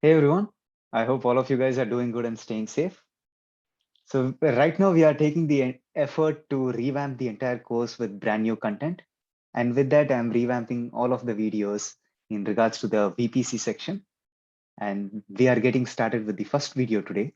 Hey everyone, I hope all of you guys are doing good and staying safe. So right now we are taking the effort to revamp the entire course with brand new content. And with that, I'm revamping all of the videos in regards to the VPC section. And we are getting started with the first video today.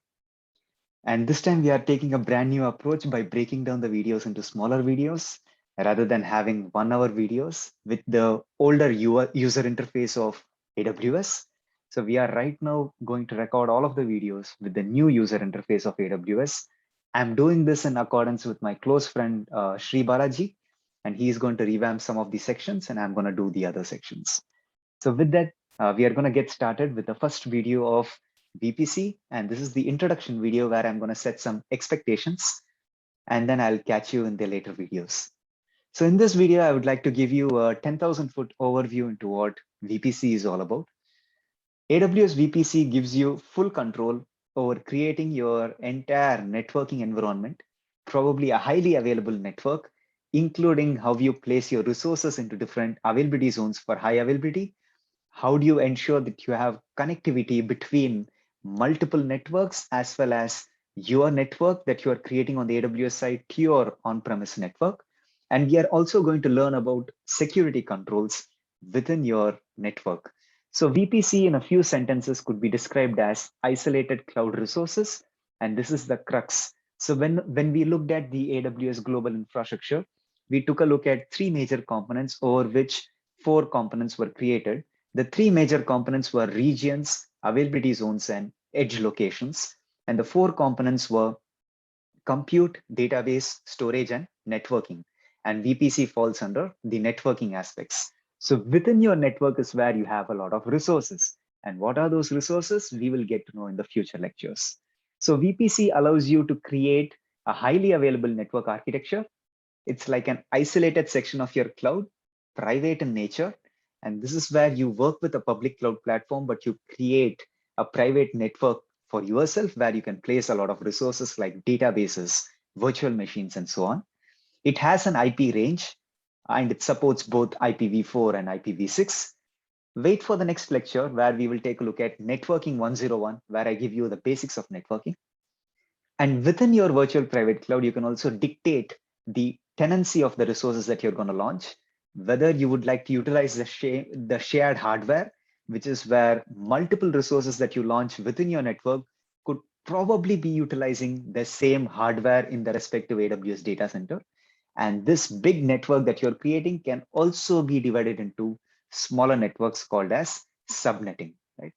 And this time we are taking a brand new approach by breaking down the videos into smaller videos rather than having 1 hour videos with the older user interface of AWS. So we are right now going to record all of the videos with the new user interface of AWS. I'm doing this in accordance with my close friend, Sri Balaji, and he is going to revamp some of the sections and I'm going to do the other sections. So with that, we are going to get started with the first video of VPC. And this is the introduction video where I'm going to set some expectations and then I'll catch you in the later videos. So in this video, I would like to give you a 10,000 foot overview into what VPC is all about. AWS VPC gives you full control over creating your entire networking environment, probably a highly available network, including how you place your resources into different availability zones for high availability. How do you ensure that you have connectivity between multiple networks as well as your network that you are creating on the AWS side to your on-premise network? And we are also going to learn about security controls within your network. So VPC in a few sentences could be described as isolated cloud resources. And this is the crux. So when we looked at the AWS global infrastructure, we took a look at three major components over which four components were created. The three major components were regions, availability zones, and edge locations. And the four components were compute, database, storage, and networking. And VPC falls under the networking aspects. So within your network is where you have a lot of resources. And what are those resources? We will get to know in the future lectures. So VPC allows you to create a highly available network architecture. It's like an isolated section of your cloud, private in nature. And this is where you work with a public cloud platform, but you create a private network for yourself where you can place a lot of resources like databases, virtual machines, and so on. It has an IP range and it supports both IPv4 and IPv6. Wait for the next lecture where we will take a look at networking 101, where I give you the basics of networking. And within your virtual private cloud, you can also dictate the tenancy of the resources that you're going to launch, whether you would like to utilize the shared hardware, which is where multiple resources that you launch within your network could probably be utilizing the same hardware in the respective AWS data center. And this big network that you're creating can also be divided into smaller networks called as subnetting, right?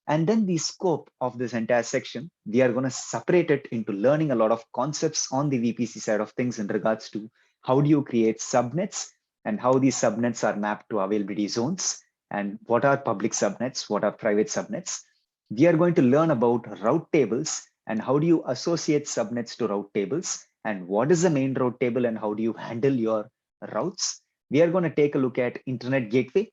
And then the scope of this entire section, we are going to separate it into learning a lot of concepts on the VPC side of things in regards to how do you create subnets and how these subnets are mapped to availability zones and what are public subnets, what are private subnets. We are going to learn about route tables and how do you associate subnets to route tables and what is the main route table and how do you handle your routes. We are going to take a look at internet gateway.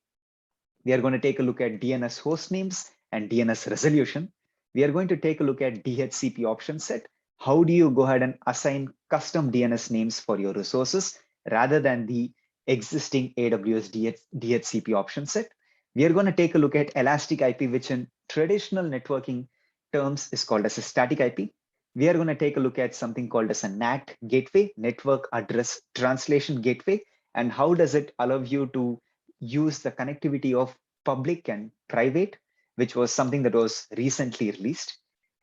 We are going to take a look at DNS host names and DNS resolution. We are going to take a look at DHCP option set. How do you go ahead and assign custom DNS names for your resources rather than the existing AWS DHCP option set? We are going to take a look at elastic IP, which in traditional networking terms is called as a static IP. We are going to take a look at something called as a NAT gateway, network address translation gateway, and how does it allow you to use the connectivity of public and private, which was something that was recently released.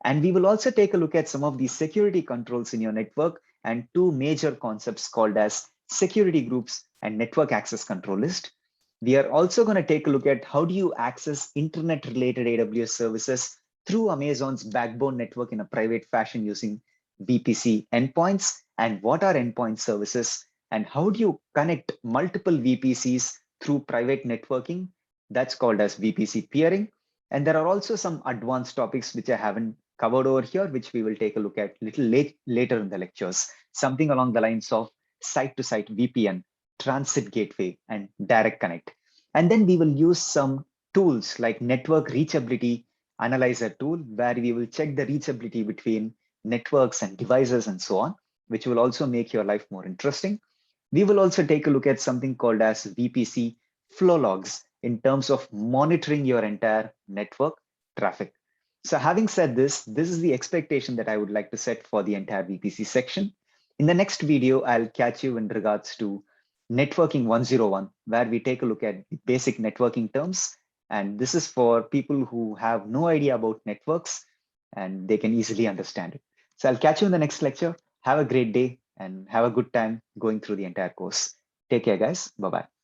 And we will also take a look at some of the security controls in your network and two major concepts called as security groups and network access control list. We are also going to take a look at how do you access internet related AWS services through Amazon's backbone network in a private fashion using VPC endpoints and what are endpoint services and how do you connect multiple VPCs through private networking. That's called as VPC peering. And there are also some advanced topics which I haven't covered over here, which we will take a look at later in the lectures, something along the lines of site-to-site VPN, transit gateway, and direct connect. And then we will use some tools like network reachability analyzer tool, where we will check the reachability between networks and devices and so on, which will also make your life more interesting. We will also take a look at something called as VPC flow logs in terms of monitoring your entire network traffic. So having said this is the expectation that I would like to set for the entire VPC section. In the next video, I'll catch you in regards to networking 101, where we take a look at the basic networking terms. And this is for people who have no idea about networks and they can easily understand it. So I'll catch you in the next lecture. Have a great day and have a good time going through the entire course. Take care, guys. Bye-bye.